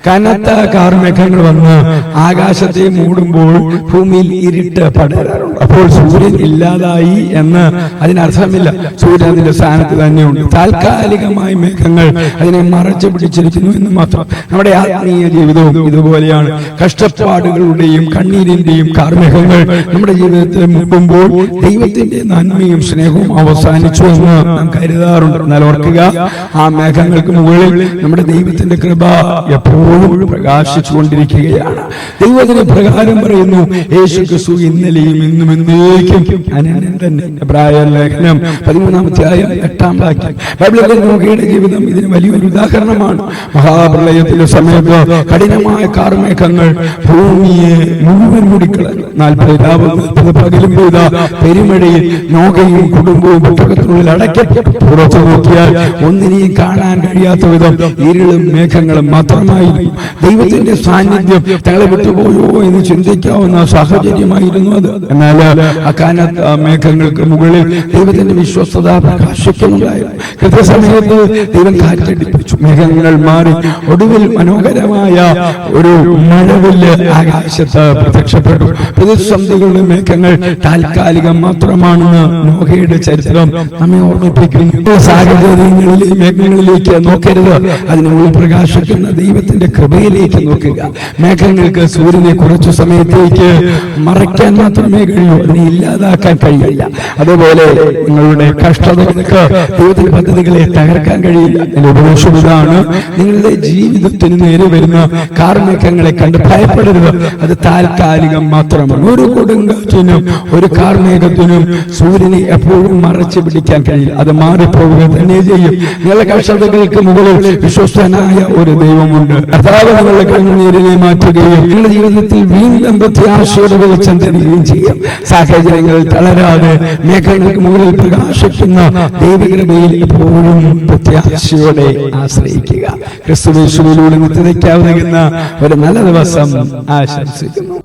കനത്ത കാർമേഘങ്ങൾ വന്ന് ആകാശത്തെ മൂടുമ്പോൾ ഭൂമിയിൽ ഇരുട്ട് പടരാറുണ്ട്. അപ്പോൾ സൂര്യൻ ഇല്ലാതായി എന്ന് അതിനർത്ഥമില്ല. സൂര്യൻ അതിന്റെ സ്ഥാനത്ത് തന്നെയുണ്ട്. താൽക്കാലികമായി മേഘങ്ങൾ അതിനെ മറച്ചു പിടിച്ചിരിക്കുന്നു എന്ന് മാത്രം. നമ്മുടെ ആത്മീയ ജീവിതവും ഇതുപോലെയാണ്. കഷ്ടപ്പാടുകളുടെയും കണ്ണീരിന്റെയും കാർമേഘങ്ങൾ നമ്മുടെ ജീവിതത്തിൽ മുമ്പുമ്പോൾ ദൈവത്തിന്റെ നന്മയും സ്നേഹവും അവസാനിച്ചു എന്ന് നാം കരുതാറുണ്ട്. എന്നാൽ ഓർക്കുക, ആ മേഘങ്ങൾക്ക് മുകളിൽ നമ്മുടെ ദൈവത്തിന്റെ കൃപ എപ്പോഴും പ്രകാശിച്ചുകൊണ്ടിരിക്കുകയാണ്. ദൈവത്തിന് പ്രകാരം പറയുന്നു, യേശു ക്രിസ്തു ഇന്നലെയും ഇന്നും എന്നേക്കും അനന്യൻ തന്നെ. എബ്രായർ ലേഖനം 13-8 വാക്യം. ബൈബിളിലെ നോഹയുടെ ജീവിതം ഇതിന് വലിയൊരു ഉദാഹരണമാണ്. മഹാപ്രളയത്തിന്റെ സമയത്ത് കഠിനമായ കാർമേഘങ്ങൾ ഭൂമിയെ മുഴുവൻ മൂടിക്കളഞ്ഞു. 40 രാവും 40 പകലും പെയ്ത പെരുമഴയിൽ നോഹയും കുടുംബവും പുസ്തകത്തിനുള്ളിൽ അടയ്ക്കപ്പെട്ടു. പുറത്തു നോക്കിയാൽ ഒന്നിനെയും കാണാൻ കഴിയാത്ത വിധം ഇരുളും മേഘങ്ങളും മാത്രമായിരുന്നു. ദൈവത്തിന്റെ സാന്നിധ്യം തങ്ങളെ വിട്ടുപോയോ എന്ന് ചിന്തിക്കാവുന്ന സാഹചര്യമായിരുന്നു അത്. എന്നാൽ അക്കാലത്ത് മേഘങ്ങൾക്ക് മുകളിൽ ദൈവത്തിന്റെ വിശ്വസ്തത പ്രകാശിക്കുന്നുണ്ടായിരുന്നു. കൃത്യസമയത്ത് ദൈവം കാറ്റടിപ്പിച്ചു. മേഘങ്ങൾ മാറി ഒടുവിൽ മനോഹരമായ ഒരു മഴവില്ല് ആകാശത്ത് പ്രത്യക്ഷപ്പെട്ടു. പ്രതിസന്ധികളുടെ മേഘങ്ങൾ താൽക്കാലികം മാത്രമാണെന്ന് നോഹയുടെ ചരിത്രം നമ്മെ ഓർമ്മിപ്പിക്കുന്നു. സാഹചര്യങ്ങളിലെ മേഘങ്ങളിലേക്ക് നോക്കരുത്, അതിനുള്ളിൽ പ്രകാശിക്കുന്ന ദൈവത്തിന്റെ കൃപയിലേക്ക് നോക്കുക. മേഘങ്ങൾക്ക് സൂര്യനെ കുറച്ചു സമയത്തേക്ക് മറയ്ക്കാൻ മാത്രമേ കഴിയൂ, അതിനെ ഇല്ലാതാക്കാൻ കഴിയില്ല. അതുപോലെ നിങ്ങളുടെ കഷ്ടതകൾക്ക് ദൈവത്തിന്റെ പദ്ധതികളെ തകർക്കാൻ കഴിയില്ല. എന്റെ ഉപദേശം ഇതാണ്: നിങ്ങളുടെ ജീവിതത്തിന് നേരെ വരുന്ന കാർമേഘങ്ങളെ കണ്ട് ഭയപ്പെടരുത്. അത് താൽക്കാലികം മാത്രമാണ്. ഒരു കൊടുങ്കാറ്റിനും ഒരു കാർമേഘത്തിനും സൂര്യനെ എപ്പോഴും മറച്ചു പിടിക്കാൻ കഴിയില്ല. അത് മാറിപ്പോവുക തന്നെ ചെയ്യും. നിങ്ങളുടെ കഷ്ടതകൾക്ക് മുകളിൽ വിശ്വസ്തനായ ഒരു ദൈവമുണ്ട്. കർത്താവ് നിങ്ങളുടെ കണ്ണുനീരിനെ മാറ്റുകയും നിങ്ങളുടെ ജീവിതത്തിൽ വീണ്ടും പ്രത്യാശയുടെ വെളിച്ചം തരികയും ചെയ്യും. സാഹചര്യങ്ങളിൽ തളരാതെ മേഘങ്ങൾക്ക് മുകളിൽ പ്രകാശിക്കുന്ന ദൈവകൃപയിൽ എപ്പോഴും പ്രത്യാശയോടെ ആശ്രയിക്കുക. ക്രിസ്തുയേശുവിലൂടെ നിത്യതയ്ക്കാവുന്ന ഒരു നല്ല ദിവസം ആശംസിക്കുന്നു.